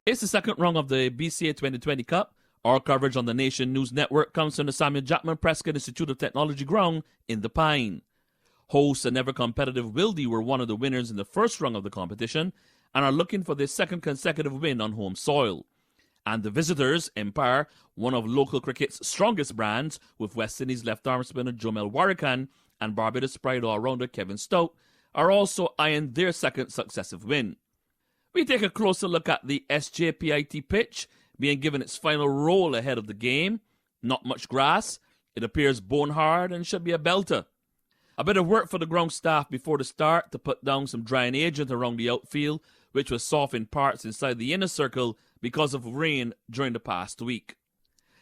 It's the second round of the BCA 2020 Cup. Our coverage on the Nation News Network comes from the Jackman Prescod Institute of Technology ground in the Pine. Hosts and ever-competitive Wildey were one of the winners in the first round of the competition and are looking for their second consecutive win on home soil. And the visitors, Empire, one of local cricket's strongest brands, with West Indies left-arm spinner Jomel Warrican and Barbados pride all-rounder Kevin Stout, are also eyeing their second successive win. We take a closer look at the SJPIT pitch, being given its final roll ahead of the game. Not much grass. It appears bone hard and should be a belter. A bit of work for the ground staff before the start to put down some drying agent around the outfield, which was soft in parts inside the inner circle because of rain during the past week.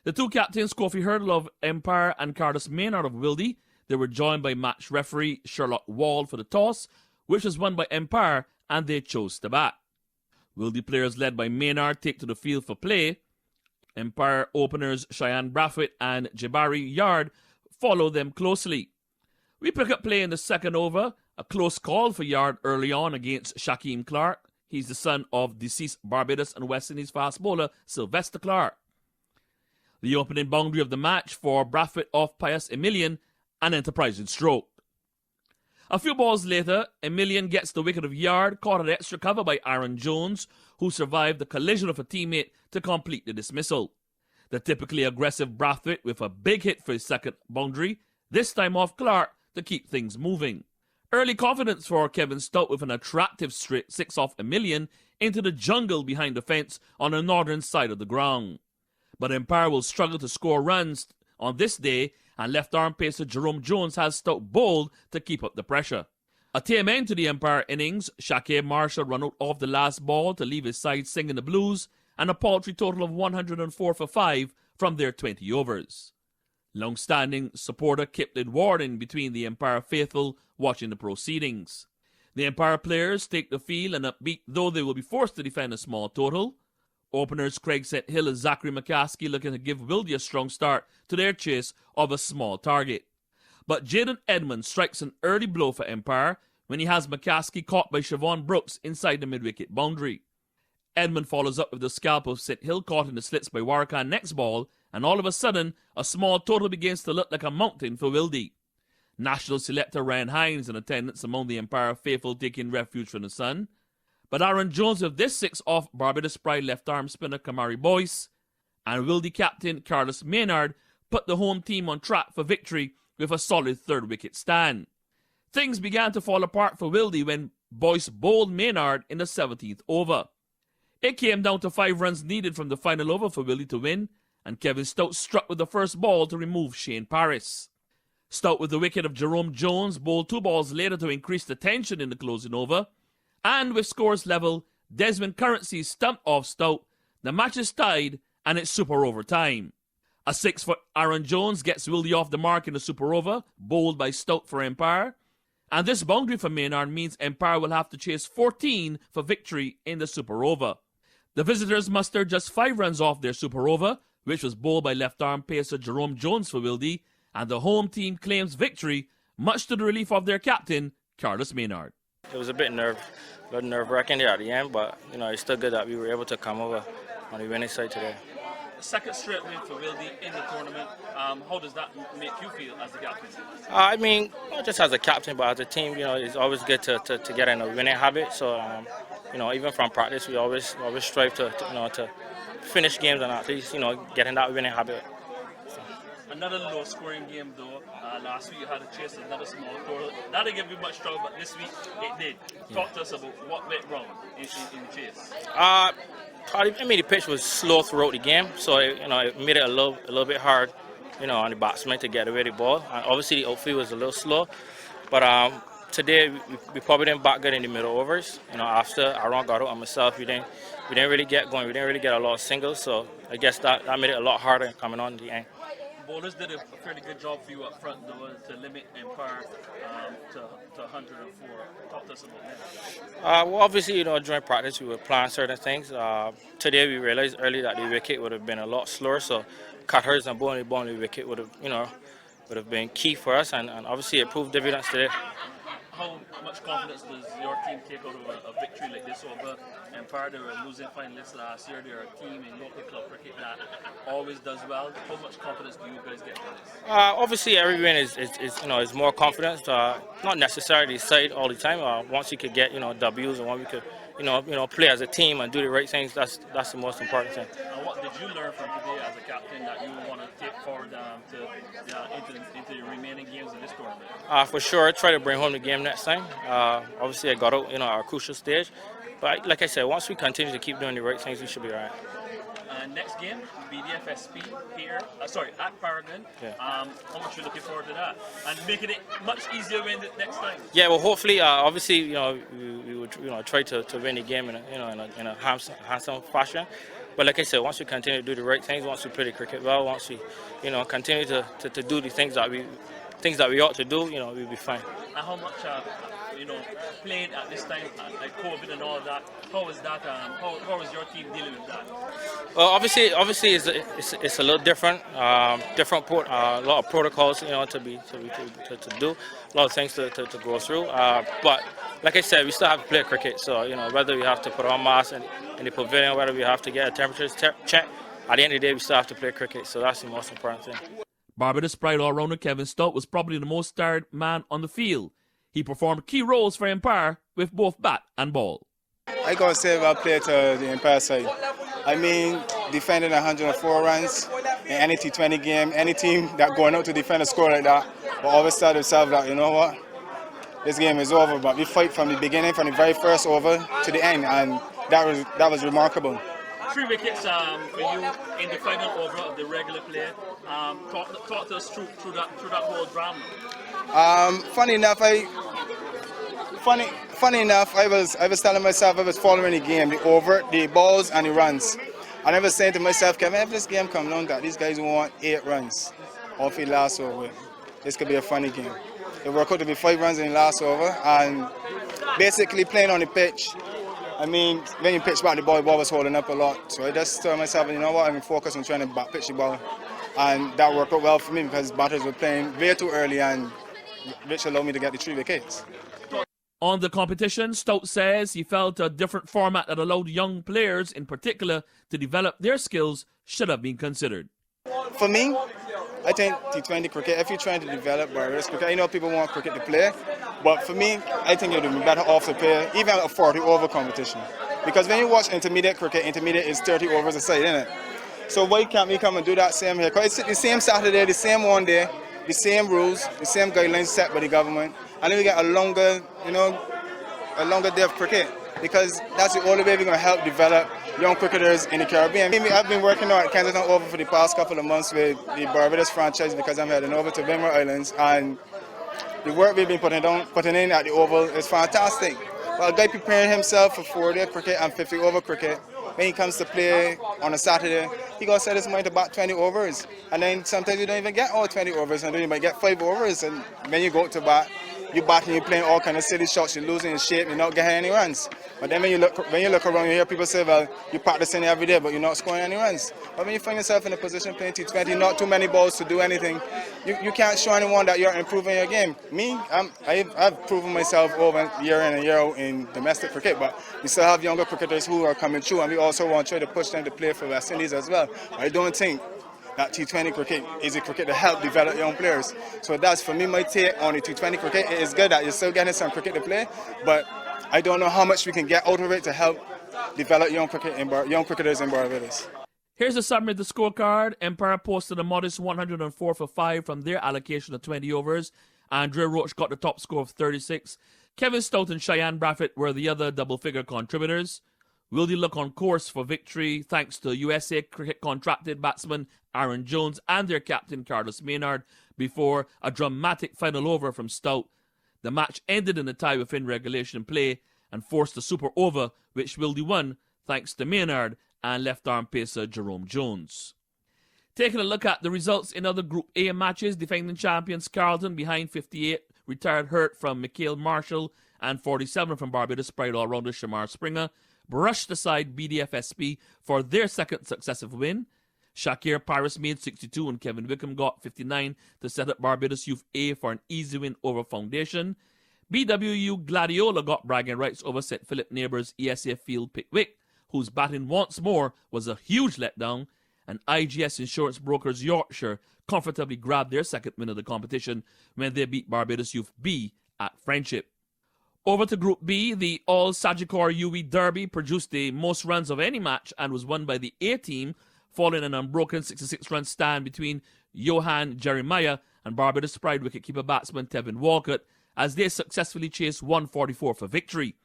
The two captains, Kofi Hurdle of Empire and Carlos Maynard of Wildey, they were joined by match referee Sherlock Wald for the toss, which was won by Empire, and they chose to bat. Wildey players led by Maynard take to the field for play. Empire openers Cheyenne Brathwaite and Jabari Yard follow them closely. We pick up play in the second over, a close call for Yard early on against Shaquem Clark. He's the son of deceased Barbados and West Indies fast bowler Sylvester Clark. The opening boundary of the match for Brathwaite off Pius Emilian, an enterprising stroke. A few balls later, Emilian gets the wicket of Yard, caught at extra cover by Aaron Jones, who survived the collision of a teammate to complete the dismissal. The typically aggressive Brathwaite with a big hit for his second boundary, this time off Clark to keep things moving. Early confidence for Kevin Stout with an attractive straight six off Emilian into the jungle behind the fence on the northern side of the ground. But Empire will struggle to score runs on this day, and left-arm pacer Jerome Jones has Stout bowled to keep up the pressure. A tame end to the Empire innings, Shakib Marshall run out off the last ball to leave his side singing the blues, and a paltry total of 104 for 5 from their 20 overs. Long-standing supporter Kipling Warden between the Empire faithful watching the proceedings. The Empire players take the field and upbeat, though they will be forced to defend a small total. Openers Craig St. Hill and Zachary McCaskey looking to give Wildey a strong start to their chase of a small target. But Jaden Edmonds strikes an early blow for Empire when he has McCaskey caught by Siobhan Brooks inside the mid-wicket boundary. Edmund follows up with the scalp of St. Hill caught in the slits by Warrican next ball, and all of a sudden, a small total begins to look like a mountain for Wildey. National selector Ryan Hines in attendance among the Empire faithful taking refuge from the sun. But Aaron Jones with this six off Barbados pride left-arm spinner Kamari Boyce, and Wildey captain Carlos Maynard put the home team on track for victory with a solid third-wicket stand. Things began to fall apart for Wildey when Boyce bowled Maynard in the 17th over. It came down to 5 runs needed from the final over for Wildey to win, and Kevin Stout struck with the first ball to remove Shane Paris. Stout with the wicket of Jerome Jones bowled 2 balls later to increase the tension in the closing over, and with scores level, Desmond Currency stumped off Stout. The match is tied, and it's super over time. A 6 for Aaron Jones gets Wildey off the mark in the super over, bowled by Stout for Empire. And this boundary for Maynard means Empire will have to chase 14 for victory in the super over. The visitors mustered just 5 runs off their super over, which was bowled by left-arm pacer Jerome Jones for Wildey, and the home team claims victory, much to the relief of their captain, Carlos Maynard. It was a bit nerve-wracking there at the end, but it's still good that we were able to come over on the winning side today. The second straight win for Wildey in the tournament. How does that make you feel as the captain? I mean, not just as a captain, but as a team, it's always good to get in a winning habit. So, even from practice, we always strive to finish games and at least, get in that winning habit. So. Another low-scoring game, though. Last week you had to chase another small total. That didn't give you much trouble, but this week it did. Talk to us about what went wrong in the chase. The pitch was slow throughout the game, so it made it a little bit hard, on the batsman to get away the ball. And obviously the outfield was a little slow, but today we probably didn't bat good in the middle overs. After Aaron got out and myself, we didn't really get going. We didn't really get a lot of singles, so I guess that made it a lot harder coming on the end. Bowlers did a fairly good job for you up front, though, to limit Empire to 104. Talk to us about that. Well, obviously, during practice we were planning certain things. Today we realized early that the wicket would have been a lot slower, so cutters and bowling the wicket would have been key for us, and obviously it proved dividends today. how much confidence does your team take out of a victory like this over Empire? They were losing finalists last year. They're a team in local club cricket that always does well. How much confidence do you guys get from this? Obviously, every win is more confidence. Not necessarily side all the time. Once you could get W's, and once we could play as a team and do the right things, that's the most important thing. And what did you learn from today as a captain that you want to take forward into the remaining games of this tournament? For sure, try to bring home the game next time. Obviously, I got out our crucial stage, but like I said, once we continue to keep doing the right things, we should be all right. Next game, BDFSP here, at Paragon. Yeah. How much are you looking forward to that? And making it much easier win next time? Yeah, well, hopefully, obviously, we would try to win the game in a handsome fashion. But like I said, once we continue to do the right things, once we play the cricket well, once we, continue to do the things that we ought to do, we'll be fine. And how much, playing at this time, like COVID and all that, how is that? How is your team dealing with that? Well, obviously, it's a little different. A lot of protocols, to do, a lot of things to go through. But like I said, we still have to play cricket. So whether we have to put on masks in the pavilion, whether we have to get a temperature check, at the end of the day, we still have to play cricket. So that's the most important thing. Barbados Pride all-rounder Kevin Stout was probably the most tired man on the field. He performed key roles for Empire with both bat and ball. I gotta say well played to the Empire side. I mean, defending 104 runs in any T20 game, any team that going out to defend a score like that, will always tell themselves that, you know what, this game is over. But we fight from the beginning, from the very first over to the end, and that was remarkable. 3 wickets for you in the final over of the regular play. Talk to us through that whole drama. Funny enough, I was telling myself I was following the game, the over, the balls and the runs. And I was saying to myself, Kevin, if this game comes down that these guys want 8 runs off the last over, this could be a funny game. It worked out to be 5 runs in the last over, and basically playing on the pitch. I mean, when you pitch back, the ball was holding up a lot. So I just told myself, you know what, I'm focused on trying to back pitch the ball. And that worked out well for me because batters were playing way too early, and which allowed me to get the 3 wickets. On the competition, Stout says he felt a different format that allowed young players in particular to develop their skills should have been considered. For me, I think T20 cricket, if you're trying to develop Barbados cricket, I know people want cricket to play, but for me, I think it would be better off to play even a 40-over competition. Because when you watch intermediate cricket, intermediate is 30 overs a side, isn't it? So why can't we come and do that same here? Because it's the same Saturday, the same one day, the same rules, the same guidelines set by the government, and then we get a longer day of cricket, because that's the only way we're going to help develop young cricketers in the Caribbean. I've been working on Kensington Oval for the past couple of months with the Barbados franchise because I'm heading over to Windward Islands, and the work we've been putting in at the Oval is fantastic. Well, a guy preparing himself for 4-day cricket and 50-over cricket, when he comes to play on a Saturday, he got to set his mind to bat 20 overs. And then sometimes you don't even get all 20 overs, and then you might get 5 overs. And when you go to bat, you bat and you're playing all kind of silly shots, you're losing your shape, you're not getting any runs. But then when you look around, you hear people say, well, you're practicing every day, but you're not scoring any runs. But when you find yourself in a position playing T20, not too many balls to do anything, you can't show anyone that you're improving your game. Me, I've proven myself over year in and year out in domestic cricket, but we still have younger cricketers who are coming through, and we also want to try to push them to play for West Indies as well. I don't think that T20 cricket is a cricket to help develop young players. So that's, for me, my take on the T20 cricket. It is good that you're still getting some cricket to play, but I don't know how much we can get out of it to help develop young cricketers in Barbados. Here's a summary of the scorecard. Empire posted a modest 104 for 5 from their allocation of 20 overs. Adriel Richard got the top score of 36. Kevin Stout and Cheyenne Braffett were the other double-figure contributors. Wildey look on course for victory thanks to USA cricket contracted batsman Aaron Jones and their captain Carlos Maynard before a dramatic final over from Stout. The match ended in a tie within regulation play and forced a super over, which Wildey won thanks to Maynard and left-arm pacer Jerome Jones. Taking a look at the results in other Group A matches, defending champions Carlton behind 58 retired hurt from Mikhail Marshall and 47 from Barbados Pride all-rounder Shamar Springer brushed aside BDFSP for their second successive win. Shakir Paris made 62 and Kevin Wickham got 59 to set up Barbados Youth A for an easy win over Foundation. BWU Gladiola got bragging rights over St. Philip Neighbours ESA Field Pickwick, whose batting once more was a huge letdown, and IGS Insurance Brokers Yorkshire comfortably grabbed their second win of the competition when they beat Barbados Youth B at Friendship. Over to Group B, the All-Sagicor UE Derby produced the most runs of any match and was won by the A team, following an unbroken 66-run stand between Johan Jeremiah and Barbados Pride wicketkeeper batsman Tevin Walcott as they successfully chased 144 for victory.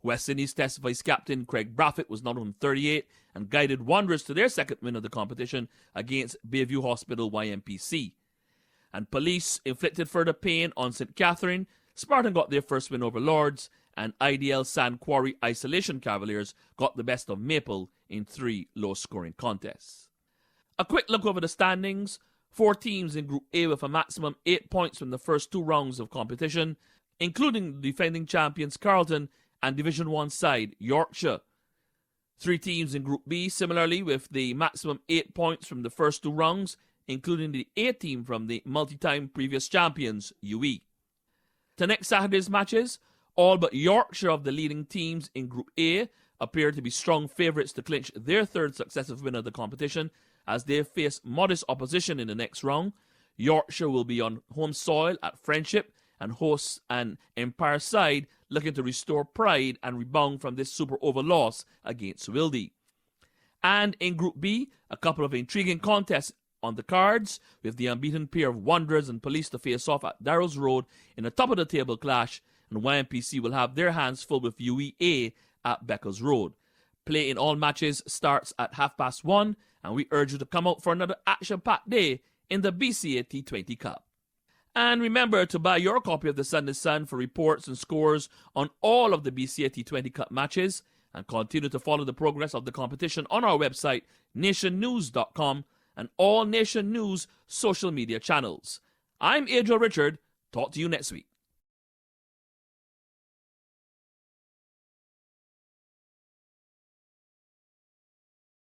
West Indies Test vice-captain Craig Braffett was not on 38 and guided Wanderers to their second win of the competition against Bayview Hospital YMPC. And Police inflicted further pain on St. Catherine. Spartan got their first win over Lords, and IDL Sand Quarry Isolation Cavaliers got the best of Maple in 3 low-scoring contests. A quick look over the standings. 4 teams in Group A with a maximum 8 points from the first 2 rounds of competition, including the defending champions Carlton and Division 1 side Yorkshire. 3 teams in Group B similarly with the maximum 8 points from the first 2 rounds, including the A team from the multi-time previous champions UE. To next Saturday's matches, all but Yorkshire of the leading teams in Group A appear to be strong favourites to clinch their 3rd successive win of the competition as they face modest opposition in the next round. Yorkshire will be on home soil at Friendship and hosts an Empire side looking to restore pride and rebound from this super over loss against Wildey. And in Group B, a couple of intriguing contests on the cards, with the unbeaten pair of Wanderers and Police to face off at Darrell's Road in a top-of-the-table clash, and YMPC will have their hands full with UEA at Beckers Road. Play in all matches starts at 1:30, and we urge you to come out for another action-packed day in the BCA T20 Cup. And remember to buy your copy of the Sunday Sun for reports and scores on all of the BCA T20 Cup matches, and continue to follow the progress of the competition on our website, nationnews.com, and all Nation News social media channels. I'm Adriel Richard. Talk to you next week.